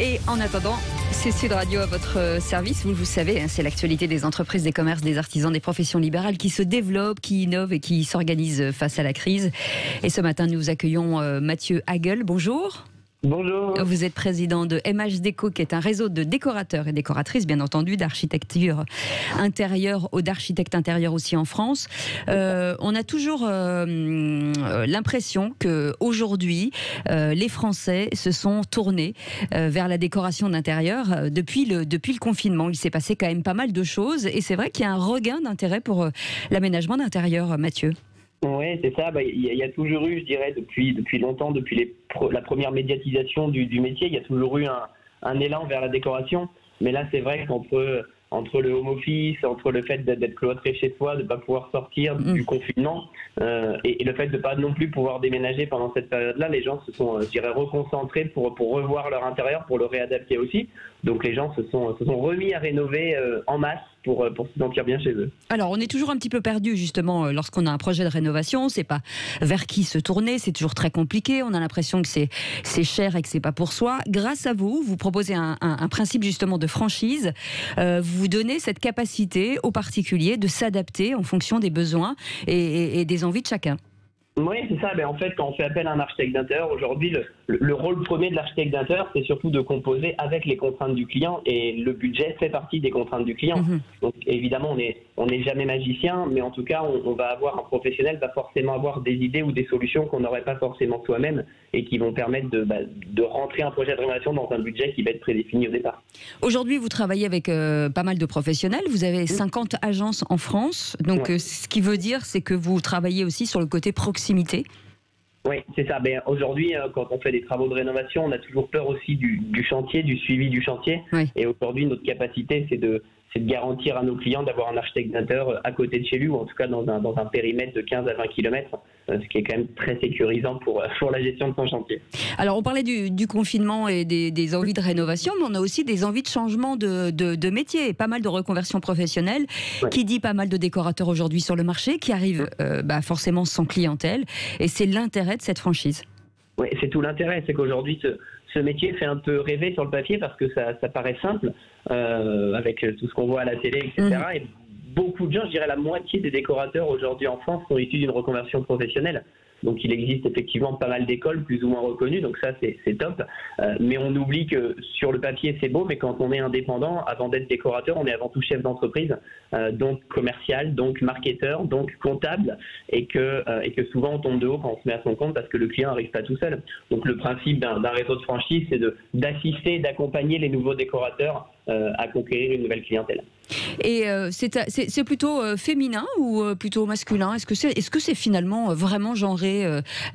Et en attendant, c'est Sud Radio à votre service. Vous savez, c'est l'actualité des entreprises, des commerces, des artisans, des professions libérales qui se développent, qui innovent et qui s'organisent face à la crise. Et ce matin, nous accueillons Mathieu Hagel. Bonjour. Bonjour. Vous êtes président de MH Déco, qui est un réseau de décorateurs et décoratrices, bien entendu, d'architecture intérieure ou d'architectes intérieurs aussi en France. On a toujours l'impression qu'aujourd'hui, les Français se sont tournés vers la décoration d'intérieur depuis le confinement. Il s'est passé quand même pas mal de choses et c'est vrai qu'il y a un regain d'intérêt pour l'aménagement d'intérieur, Mathieu. Oui, c'est ça. Il y a toujours eu, je dirais, depuis longtemps, depuis la première médiatisation du métier, il y a toujours eu un élan vers la décoration. Mais là, c'est vrai qu'entre le home office, entre le fait d'être cloîtré chez soi, de ne pas pouvoir sortir du confinement et le fait de ne pas non plus pouvoir déménager pendant cette période-là, les gens se sont, je dirais, reconcentrés pour revoir leur intérieur, pour le réadapter aussi. Donc les gens se sont remis à rénover en masse pour se sentir bien chez eux. Alors, on est toujours un petit peu perdu, justement, lorsqu'on a un projet de rénovation. C'est pas vers qui se tourner, c'est toujours très compliqué. On a l'impression que c'est cher et que c'est pas pour soi. Grâce à vous, vous proposez un principe, justement, de franchise. Vous donnez cette capacité aux particuliers de s'adapter en fonction des besoins et des envies de chacun. Oui, c'est ça. En fait, quand on fait appel à un architecte d'intérieur, aujourd'hui, le rôle premier de l'architecte d'intérieur, c'est surtout de composer avec les contraintes du client, et le budget fait partie des contraintes du client. Donc, évidemment, on n'est jamais magicien, mais en tout cas, on va avoir un professionnel, va forcément avoir des idées ou des solutions qu'on n'aurait pas forcément soi-même et qui vont permettre de rentrer un projet de rénovation dans un budget qui va être prédéfini au départ. Aujourd'hui, vous travaillez avec pas mal de professionnels. Vous avez 50 agences en France. Donc, ce qui veut dire, c'est que vous travaillez aussi sur le côté proximité. Oui, c'est ça. Aujourd'hui, quand on fait des travaux de rénovation, on a toujours peur aussi du chantier, du suivi du chantier. Oui. Et aujourd'hui, notre capacité, c'est de garantir à nos clients d'avoir un architecte d'intérieur à côté de chez lui, ou en tout cas dans un périmètre de 15 à 20 km, ce qui est quand même très sécurisant pour la gestion de son chantier. Alors, on parlait du confinement et des envies de rénovation, mais on a aussi des envies de changement de métier, pas mal de reconversion professionnelle, qui dit pas mal de décorateurs aujourd'hui sur le marché, qui arrivent forcément sans clientèle, et c'est l'intérêt de cette franchise. Oui, c'est tout l'intérêt, c'est qu'aujourd'hui, ce métier fait un peu rêver sur le papier parce que ça paraît simple, avec tout ce qu'on voit à la télé, etc. Et beaucoup de gens, je dirais la moitié des décorateurs aujourd'hui en France sont issus d'une reconversion professionnelle. Donc il existe effectivement pas mal d'écoles plus ou moins reconnues, donc ça c'est top. Mais on oublie que sur le papier c'est beau, mais quand on est indépendant, avant d'être décorateur, on est avant tout chef d'entreprise, donc commercial, donc marketeur, donc comptable, et que souvent on tombe de haut quand on se met à son compte parce que le client n'arrive pas tout seul. Donc le principe d'un réseau de franchise, c'est d'assister, d'accompagner les nouveaux décorateurs à conquérir une nouvelle clientèle. Et c'est plutôt féminin ou plutôt masculin? Est-ce que c'est finalement vraiment genré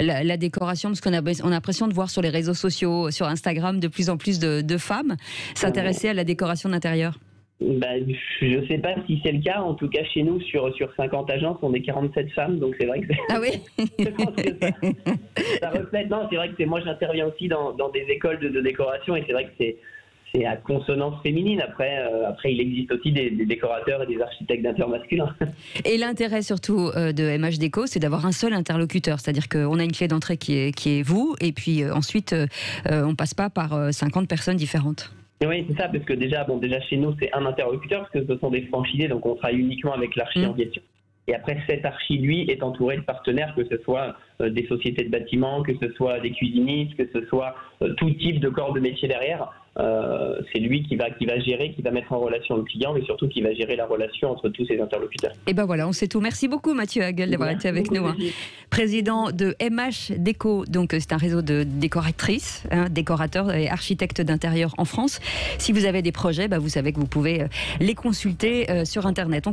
la décoration? Parce qu'on a l'impression de voir sur les réseaux sociaux, sur Instagram, de plus en plus de femmes s'intéresser à la décoration d'intérieur. Je ne sais pas si c'est le cas. En tout cas, chez nous, sur 50 agences, on est 47 femmes. Donc, c'est vrai que ah oui je pense que ça reflète. Non, c'est vrai que moi, j'interviens aussi dans des écoles de décoration. Et c'est vrai que c'est à consonance féminine. Après, il existe aussi des décorateurs et des architectes d'intérieur masculins. Et l'intérêt surtout de MH Déco, c'est d'avoir un seul interlocuteur. C'est-à-dire qu'on a une clé d'entrée qui est vous. Et puis ensuite, on ne passe pas par 50 personnes différentes. Oui, c'est ça, parce que déjà chez nous, c'est un interlocuteur, parce que ce sont des franchisés, donc on travaille uniquement avec l'archi en question. Et après, cet archi, lui, est entouré de partenaires, que ce soit des sociétés de bâtiments, que ce soit des cuisinistes, que ce soit tout type de corps de métier derrière. C'est lui qui va gérer, qui va mettre en relation le client, mais surtout qui va gérer la relation entre tous ses interlocuteurs. Et ben voilà, on sait tout. Merci beaucoup Mathieu Hagel d'avoir été avec nous. Président de MH Déco, donc c'est un réseau de décoratrices, décorateurs et architectes d'intérieur en France. Si vous avez des projets, vous savez que vous pouvez les consulter sur Internet.